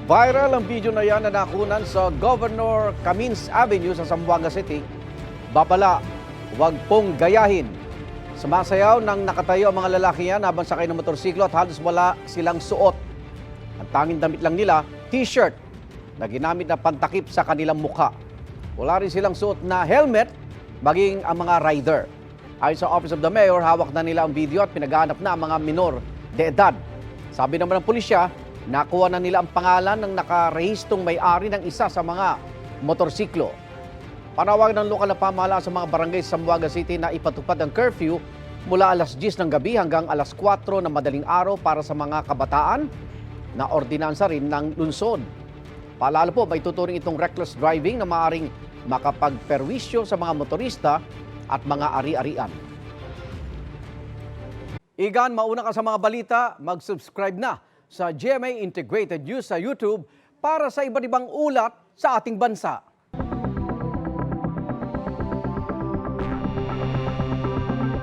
Viral ang video na yan na nakunan sa Governor Camins Avenue sa Zamboanga City. Babala, huwag pong gayahin. Sumasayaw nang nakatayo ang mga lalaki yan habang sakay ng motorsiklo at halos wala silang suot. Ang tanging damit lang nila, t-shirt na ginamit na pantakip sa kanilang mukha. Wala rin silang suot na helmet, maging ang mga rider. Ayon sa Office of the Mayor, hawak na nila ang video at pinaghahanap na ang mga minor de edad. Sabi naman ng pulisya, nakuha na nila ang pangalan ng nakarehistong may-ari ng isa sa mga motorsiklo. Panawagan ng lokal na pamahalaan sa mga barangay sa Zamboanga City na ipatupad ang curfew mula alas 10 ng gabi hanggang alas 4 ng madaling araw para sa mga kabataan na ordinansa rin ng lungsod. Paalala po, may tuturing itong reckless driving na maaaring makapagperwisyo sa mga motorista at mga ari-arian. Igan, mauna ka sa mga balita, mag-subscribe na sa GMA Integrated News sa YouTube para sa iba't ibang ulat sa ating bansa.